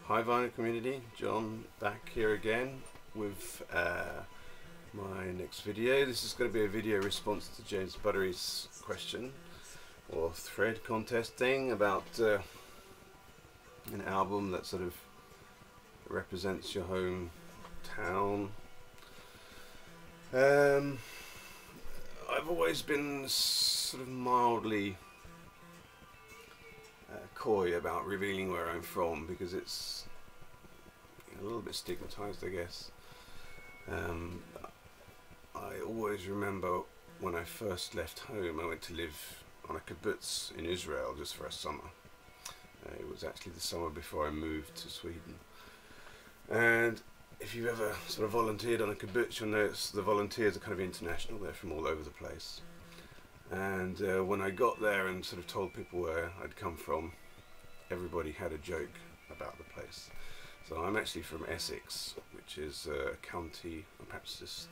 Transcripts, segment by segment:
Hi Vinyl community, John back here again with my next video. This is going to be a video response to James Buttery's question or thread contest thing about an album that sort of represents your hometown. I've always been sort of mildly coy about revealing where I'm from because it's a little bit stigmatized, I guess. I always remember when I first left home, I went to live on a kibbutz in Israel just for a summer. It was actually the summer before I moved to Sweden. And if you've ever sort of volunteered on a kibbutz, you'll notice the volunteers are kind of international. They're from all over the place. And when I got there and sort of told people where I'd come from, everybody had a joke about the place. So I'm actually from Essex, which is a county, perhaps just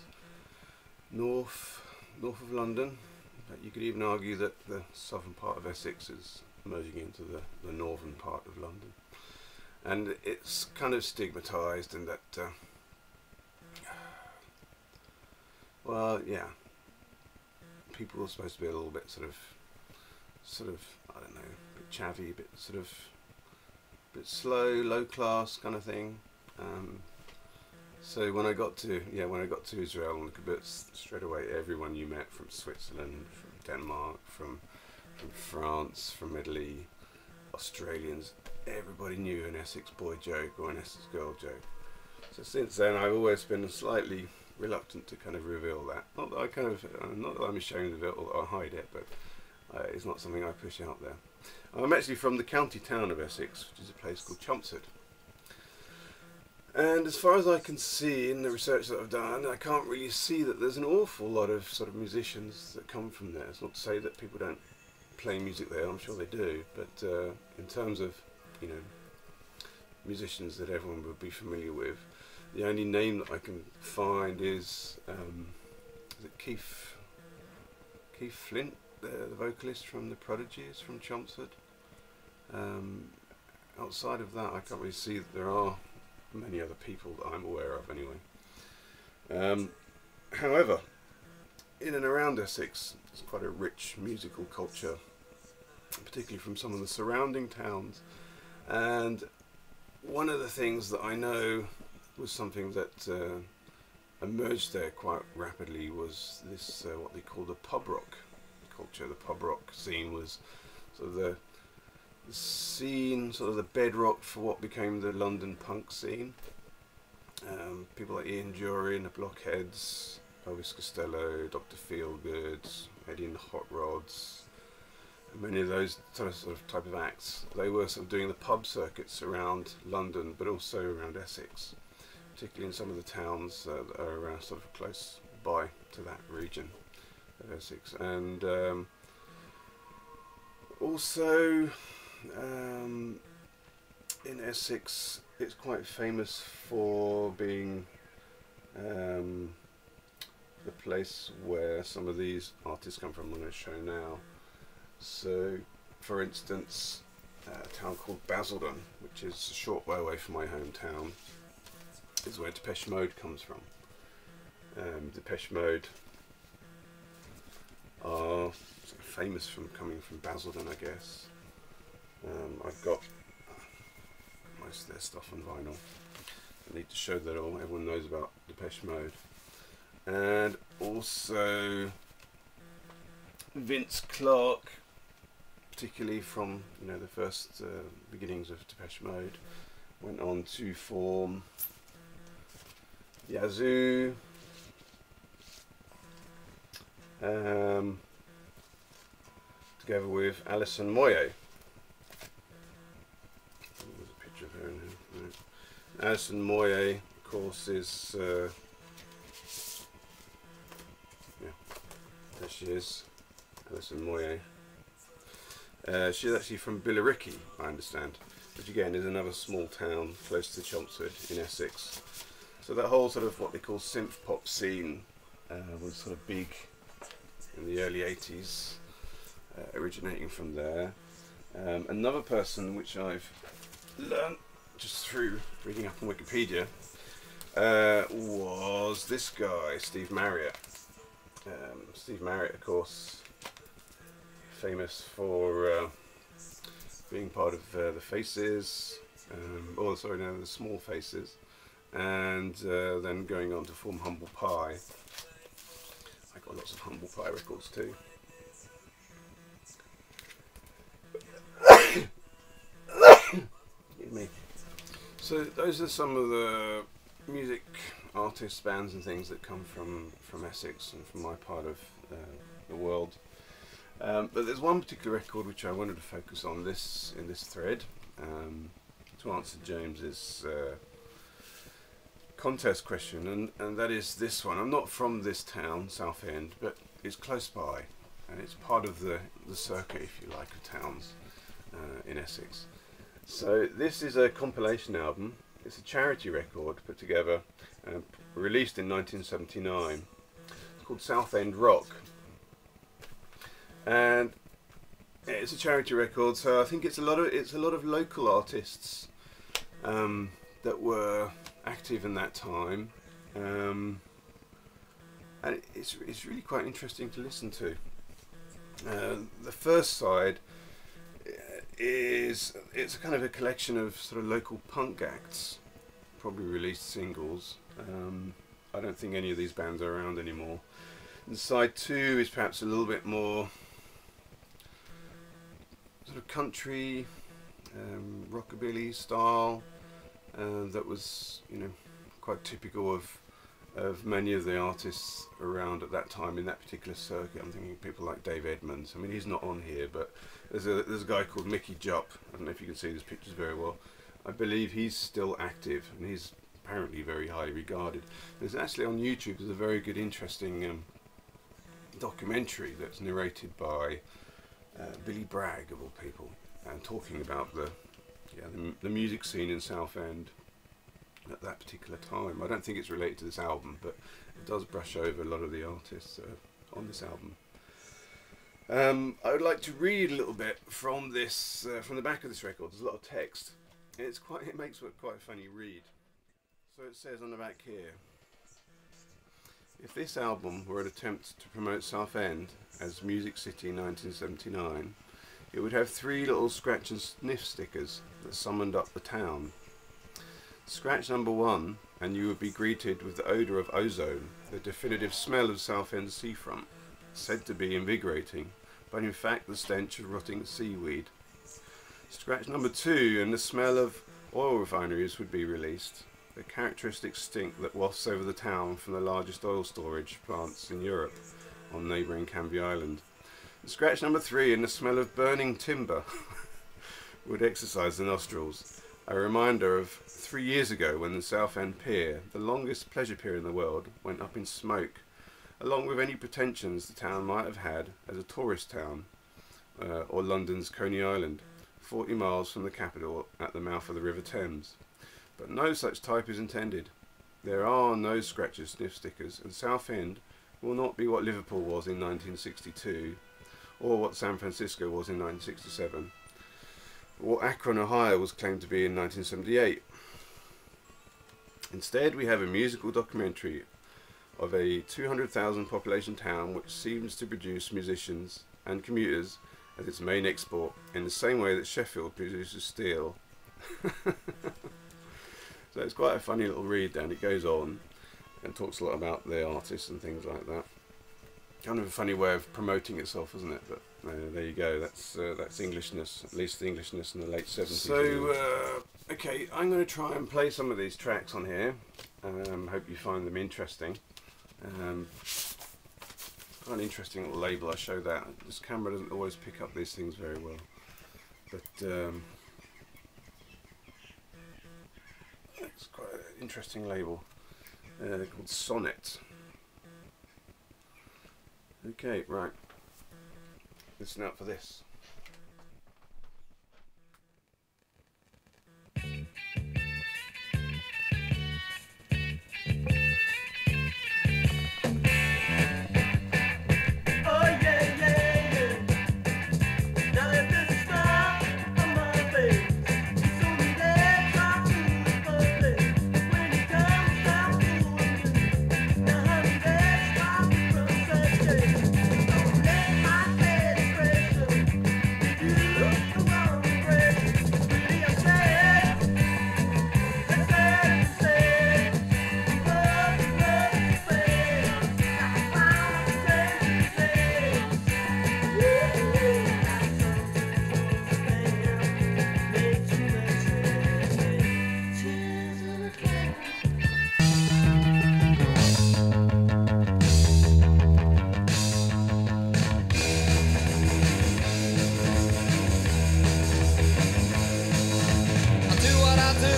north of London. But you could even argue that the southern part of Essex is merging into the northern part of London. And it's kind of stigmatised in that, well, yeah, people are supposed to be a little bit sort of, I don't know, a bit chavvy, a bit sort of, a bit slow, low class kind of thing. So when I got to Israel and the kibbutz, straight away everyone you met from Switzerland, from Denmark, from France, from Italy, Australians, everybody knew an Essex boy joke or an Essex girl joke. So since then I've always been slightly reluctant to kind of reveal that. Not that I'm ashamed of it or hide it, but it's not something I push out there. I'm actually from the county town of Essex, which is a place called Chelmsford. And as far as I can see in the research that I've done, I can't really see that there's an awful lot of sort of musicians that come from there. It's not to say that people don't play music there, I'm sure they do, but in terms of, you know, musicians that everyone would be familiar with, the only name that I can find is it Keith Flint, the vocalist from the Prodigies from Chelmsford. Outside of that, I can't really see that there are many other people that I'm aware of anyway. However, in and around Essex, there's quite a rich musical culture, particularly from some of the surrounding towns. And one of the things that I know was something that emerged there quite rapidly was this, what they call the pub rock culture. The pub rock scene was sort of the scene, sort of the bedrock for what became the London punk scene. People like Ian Dury and the Blockheads, Elvis Costello, Dr. Feelgood, Eddie and the Hot Rods, and many of those sort of type of acts. They were sort of doing the pub circuits around London, but also around Essex, particularly in some of the towns that are sort of close by to that region of Essex. And also in Essex, it's quite famous for being the place where some of these artists come from. I'm going to show now. So, for instance, a town called Basildon, which is a short way away from my hometown, is where Depeche Mode comes from. Depeche Mode are sort of famous from coming from Basildon, I guess. I've got most of their stuff on vinyl. I need to show that everyone knows about Depeche Mode. And also Vince Clarke, particularly from, you know, the first beginnings of Depeche Mode, went on to form Yazoo, together with Alison Moyet. There's a picture of her in here. Right. Alison Moyet, of course, is yeah, there she is, Alison Moyet. She's actually from Billericay, I understand, which again is another small town close to Chelmsford in Essex. So that whole sort of what they call synth pop scene was sort of big in the early 80s, originating from there. Another person which I've learned just through reading up on Wikipedia, was this guy, Steve Marriott. Steve Marriott, of course, famous for being part of the Faces, the Small Faces, and then going on to form Humble Pie. I got lots of Humble Pie records too. Excuse me. So those are some of the music artists, bands and things that come from Essex and from my part of the world. But there's one particular record which I wanted to focus on in this thread, to answer James's contest question, and that is this one. I'm not from this town, Southend, but it's close by, and it's part of the circuit, if you like, of towns in Essex. So this is a compilation album. It's a charity record put together and released in 1979. It's called Southend Rock, and it's a charity record. So I think it's a lot of local artists that were active in that time, and it's really quite interesting to listen to. The first side it's a kind of a collection of sort of local punk acts, probably released singles. I don't think any of these bands are around anymore. And side two is perhaps a little bit more sort of country, rockabilly style, that was, you know, quite typical of many of the artists around at that time in that particular circuit. I'm thinking people like Dave Edmunds. I mean, he's not on here, but there's a guy called Mickey Jupp. I don't know if you can see these pictures very well. I believe he's still active, and he's apparently very highly regarded. There's actually on YouTube, there's a very good, interesting documentary that's narrated by Billy Bragg, of all people, and talking about the music scene in Southend at that particular time. I don't think it's related to this album, but it does brush over a lot of the artists on this album. I would like to read a little bit from this, from the back of this record. There's a lot of text. It makes it quite a funny read. So it says on the back here: if this album were an attempt to promote Southend as Music City 1979, it would have 3 little scratch and sniff stickers that summoned up the town. Scratch number 1, and you would be greeted with the odour of ozone, the definitive smell of Southend seafront, said to be invigorating, but in fact the stench of rotting seaweed. Scratch number 2, and the smell of oil refineries would be released, the characteristic stink that wafts over the town from the largest oil storage plants in Europe on neighbouring Canvey Island. And scratch number 3, and the smell of burning timber would exercise the nostrils, a reminder of 3 years ago when the Southend Pier, the longest pleasure pier in the world, went up in smoke, along with any pretensions the town might have had as a tourist town, or London's Coney Island, 40 miles from the capital at the mouth of the River Thames. But no such type is intended. There are no scratch and sniff stickers, and Southend will not be what Liverpool was in 1962, or what San Francisco was in 1967, or what Akron, Ohio was claimed to be in 1978. Instead, we have a musical documentary of a 200,000 population town which seems to produce musicians and commuters as its main export, in the same way that Sheffield produces steel. So it's quite a funny little read, and it goes on and talks a lot about the artists and things like that. Kind of a funny way of promoting itself, isn't it? But there you go. That's Englishness, at least the Englishness in the late 70s. So okay, I'm going to try and play some of these tracks on here. Hope you find them interesting. Quite an interesting little label. I show that this camera doesn't always pick up these things very well, but it's quite an interesting label called Sonnet. Okay, right. Listen out for this. do,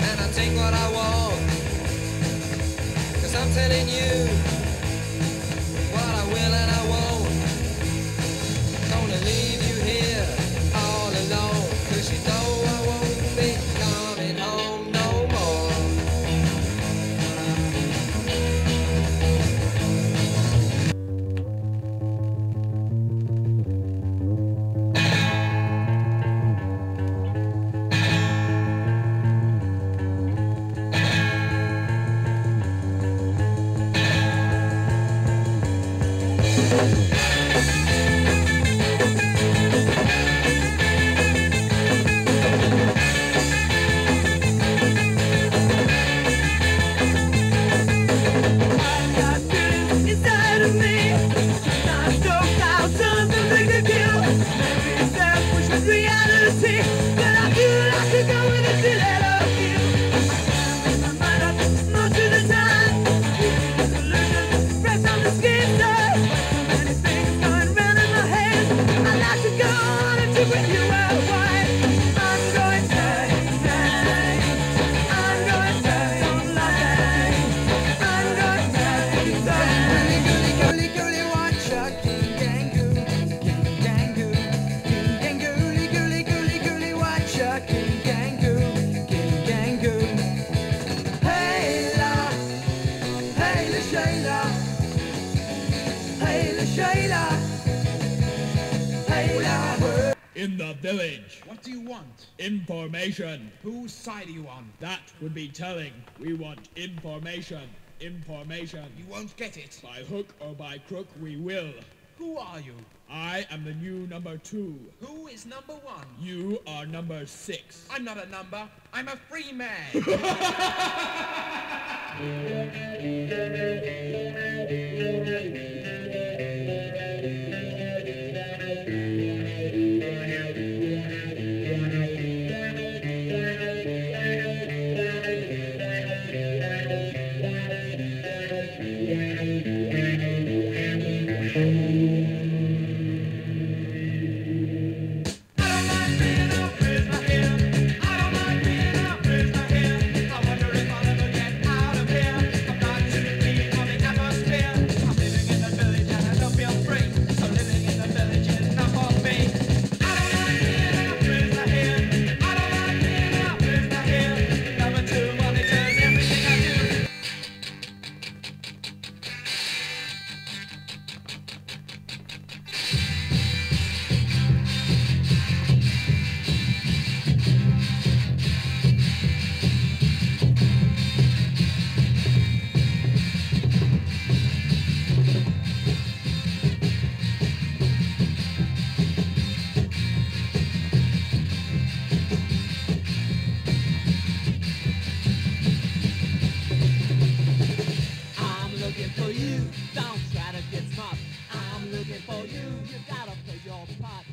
and I take what I want, 'cause I'm telling you what I will and I won't. Gonna leave you here all alone, 'cause you know I won't be coming home no more. In the village. What do you want? Information. Whose side are you on? That would be telling. We want information. Information. You won't get it. By hook or by crook, we will. Who are you? I am the new number 2. Who is number 1? You are number 6. I'm not a number. I'm a free man. For you, don't try to get smart. I'm looking for you, you gotta play your part.